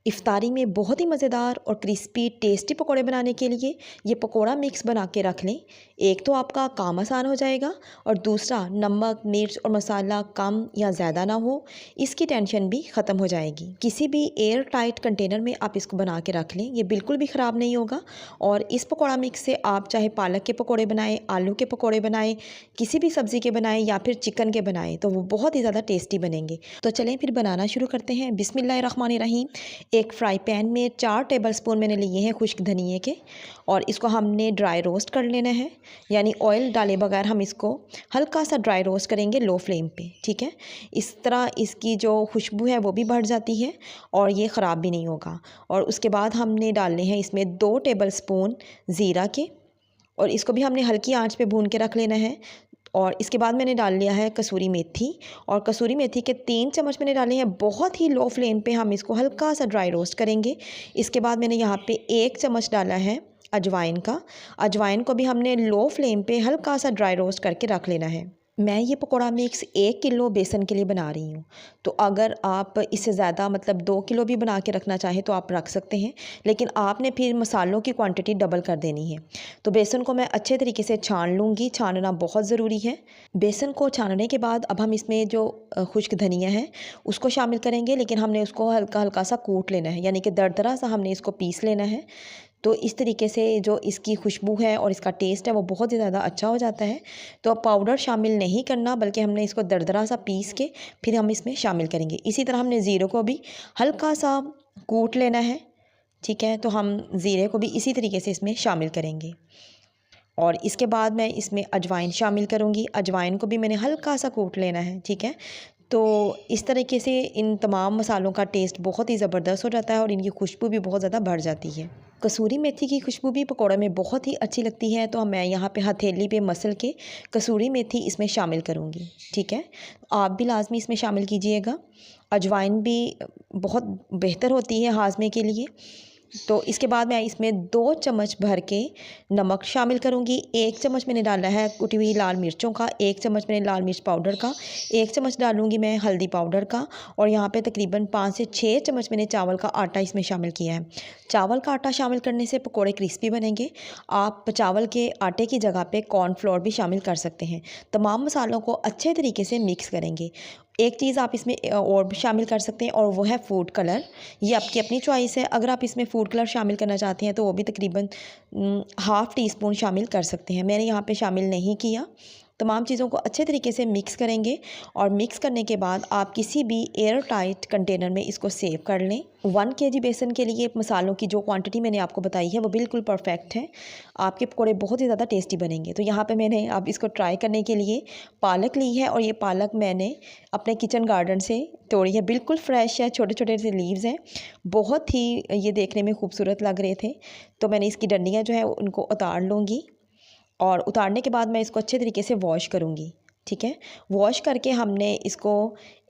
इफ्तारी में बहुत ही मज़ेदार और क्रिस्पी टेस्टी पकोड़े बनाने के लिए ये पकोड़ा मिक्स बना के रख लें। एक तो आपका काम आसान हो जाएगा और दूसरा नमक मिर्च और मसाला कम या ज़्यादा ना हो, इसकी टेंशन भी ख़त्म हो जाएगी। किसी भी एयर टाइट कंटेनर में आप इसको बना के रख लें, ये बिल्कुल भी ख़राब नहीं होगा। और इस पकोड़ा मिक्स से आप चाहे पालक के पकोड़े बनाएं, आलू के पकोड़े बनाएं, किसी भी सब्ज़ी के बनाएं या फिर चिकन के बनाएं, तो वो बहुत ही ज़्यादा टेस्टी बनेंगे। तो चलें फिर बनाना शुरू करते हैं। बिस्मिल्लाहिर्रहमानिर्रहीम। एक फ्राई पैन में 4 टेबलस्पून मैंने लिए हैं खुश्क धनिए के, और इसको हमने ड्राई रोस्ट कर लेना है, यानी ऑयल डाले बगैर हम इसको हल्का सा ड्राई रोस्ट करेंगे लो फ्लेम पे। ठीक है, इस तरह इसकी जो खुशबू है वो भी बढ़ जाती है और ये ख़राब भी नहीं होगा। और उसके बाद हमने डालने हैं इसमें 2 टेबलस्पून ज़ीरा के, और इसको भी हमने हल्की आंच पे भून के रख लेना है। और इसके बाद मैंने डाल लिया है कसूरी मेथी, और कसूरी मेथी के 3 चम्मच मैंने डाले हैं। बहुत ही लो फ्लेम पे हम इसको हल्का सा ड्राई रोस्ट करेंगे। इसके बाद मैंने यहाँ पे 1 चम्मच डाला है अजवाइन का। अजवाइन को भी हमने लो फ्लेम पे हल्का सा ड्राई रोस्ट करके रख लेना है। मैं ये पकोड़ा मिक्स 1 किलो बेसन के लिए बना रही हूँ, तो अगर आप इससे ज़्यादा मतलब 2 किलो भी बना के रखना चाहें तो आप रख सकते हैं, लेकिन आपने फिर मसालों की क्वांटिटी डबल कर देनी है। तो बेसन को मैं अच्छे तरीके से छान लूँगी, छानना बहुत ज़रूरी है। बेसन को छानने के बाद अब हम इसमें जो खुश्क धनिया है उसको शामिल करेंगे, लेकिन हमने उसको हल्का हल्का सा कूट लेना है, यानी कि दरदरा सा हमने इसको पीस लेना है। तो इस तरीके से जो इसकी खुशबू है और इसका टेस्ट है वो बहुत ही ज़्यादा अच्छा हो जाता है। तो अब पाउडर शामिल नहीं करना, बल्कि हमने इसको दरदरा सा पीस के फिर हम इसमें शामिल करेंगे। इसी तरह हमने ज़ीरे को भी हल्का सा कूट लेना है। ठीक है, तो हम ज़ीरे को भी इसी तरीके से इसमें शामिल करेंगे। और इसके बाद मैं इसमें अजवाइन शामिल करूँगी। अजवाइन को भी मैंने हल्का सा कूट लेना है। ठीक है, तो इस तरीके से इन तमाम मसालों का टेस्ट बहुत ही ज़बरदस्त हो जाता है और इनकी खुशबू भी बहुत ज़्यादा बढ़ जाती है। कसूरी मेथी की खुशबू भी पकौड़े में बहुत ही अच्छी लगती है, तो मैं यहाँ पे हथेली पे मसल के कसूरी मेथी इसमें शामिल करूँगी। ठीक है, आप भी लाजमी इसमें शामिल कीजिएगा। अजवाइन भी बहुत बेहतर होती है हाजमे के लिए। तो इसके बाद मैं इसमें 2 चम्मच भर के नमक शामिल करूँगी। 1 चम्मच मैंने डाला है कुटी हुई लाल मिर्चों का, 1 चम्मच मैंने लाल मिर्च पाउडर का, 1 चम्मच डालूँगी मैं हल्दी पाउडर का, और यहाँ पे तकरीबन 5 से 6 चम्मच मैंने चावल का आटा इसमें शामिल किया है। चावल का आटा शामिल करने से पकोड़े क्रिस्पी बनेंगे। आप चावल के आटे की जगह पे कॉर्नफ्लोर भी शामिल कर सकते हैं। तमाम मसालों को अच्छे तरीके से मिक्स करेंगे। एक चीज़ आप इसमें और भी शामिल कर सकते हैं, और वो है फूड कलर। ये आपकी अपनी चॉइस है। अगर आप इसमें फूड कलर शामिल करना चाहते हैं तो वो भी तकरीबन हाफ़ टी स्पून शामिल कर सकते हैं। मैंने यहाँ पे शामिल नहीं किया। तमाम चीज़ों को अच्छे तरीके से मिक्स करेंगे, और मिक्स करने के बाद आप किसी भी एयर टाइट कंटेनर में इसको सेव कर लें। 1 केजी बेसन के लिए मसालों की जो क्वांटिटी मैंने आपको बताई है वो बिल्कुल परफेक्ट है। आपके पकौड़े बहुत ही ज़्यादा टेस्टी बनेंगे। तो यहाँ पे मैंने अब इसको ट्राई करने के लिए पालक ली है, और ये पालक मैंने अपने किचन गार्डन से तोड़ी है। बिल्कुल फ्रेश है, छोटे छोटे से लीव्स हैं, बहुत ही ये देखने में खूबसूरत लग रहे थे। तो मैंने इसकी डंडियाँ जो है उनको उतार लूँगी, और उतारने के बाद मैं इसको अच्छे तरीके से वॉश करूँगी। ठीक है, वॉश करके हमने इसको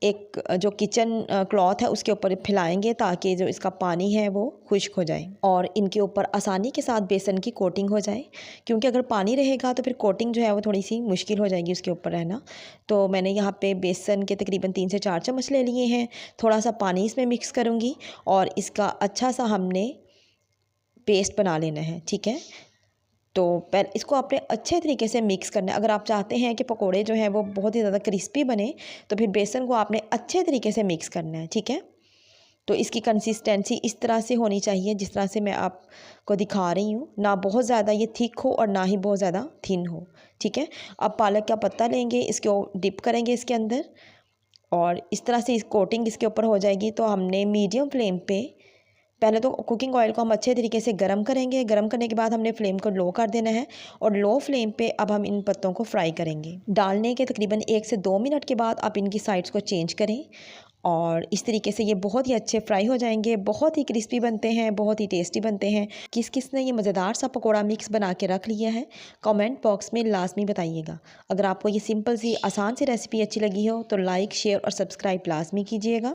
एक जो किचन क्लॉथ है उसके ऊपर फैलाएंगे, ताकि जो इसका पानी है वो खुश्क हो जाए और इनके ऊपर आसानी के साथ बेसन की कोटिंग हो जाए। क्योंकि अगर पानी रहेगा तो फिर कोटिंग जो है वो थोड़ी सी मुश्किल हो जाएगी उसके ऊपर रहना। तो मैंने यहाँ पे बेसन के तकरीबन 3 से 4 चम्मच ले लिए हैं। थोड़ा सा पानी इसमें मिक्स करूँगी, और इसका अच्छा सा हमने पेस्ट बना लेना है। ठीक है, तो पहले इसको आपने अच्छे तरीके से मिक्स करना है। अगर आप चाहते हैं कि पकोड़े जो हैं वो बहुत ही ज़्यादा क्रिस्पी बने, तो फिर बेसन को आपने अच्छे तरीके से मिक्स करना है। ठीक है, तो इसकी कंसिस्टेंसी इस तरह से होनी चाहिए जिस तरह से मैं आपको दिखा रही हूँ। ना बहुत ज़्यादा ये थिक हो और ना ही बहुत ज़्यादा थिन हो। ठीक है, अब पालक का पत्ता लेंगे, इसको डिप करेंगे इसके अंदर, और इस तरह से इस कोटिंग इसके ऊपर हो जाएगी। तो हमने मीडियम फ्लेम पे पहले तो कुकिंग ऑयल को हम अच्छे तरीके से गर्म करेंगे। गर्म करने के बाद हमने फ्लेम को लो कर देना है, और लो फ्लेम पे अब हम इन पत्तों को फ्राई करेंगे। डालने के तकरीबन 1 से 2 मिनट के बाद आप इनकी साइड्स को चेंज करें, और इस तरीके से ये बहुत ही अच्छे फ्राई हो जाएंगे। बहुत ही क्रिस्पी बनते हैं, बहुत ही टेस्टी बनते हैं। किस किस ने ये मज़ेदार सा पकोड़ा मिक्स बना के रख लिया है, कमेंट बॉक्स में लाजमी बताइएगा। अगर आपको ये सिंपल सी आसान सी रेसिपी अच्छी लगी हो तो लाइक शेयर और सब्सक्राइब लाजमी कीजिएगा।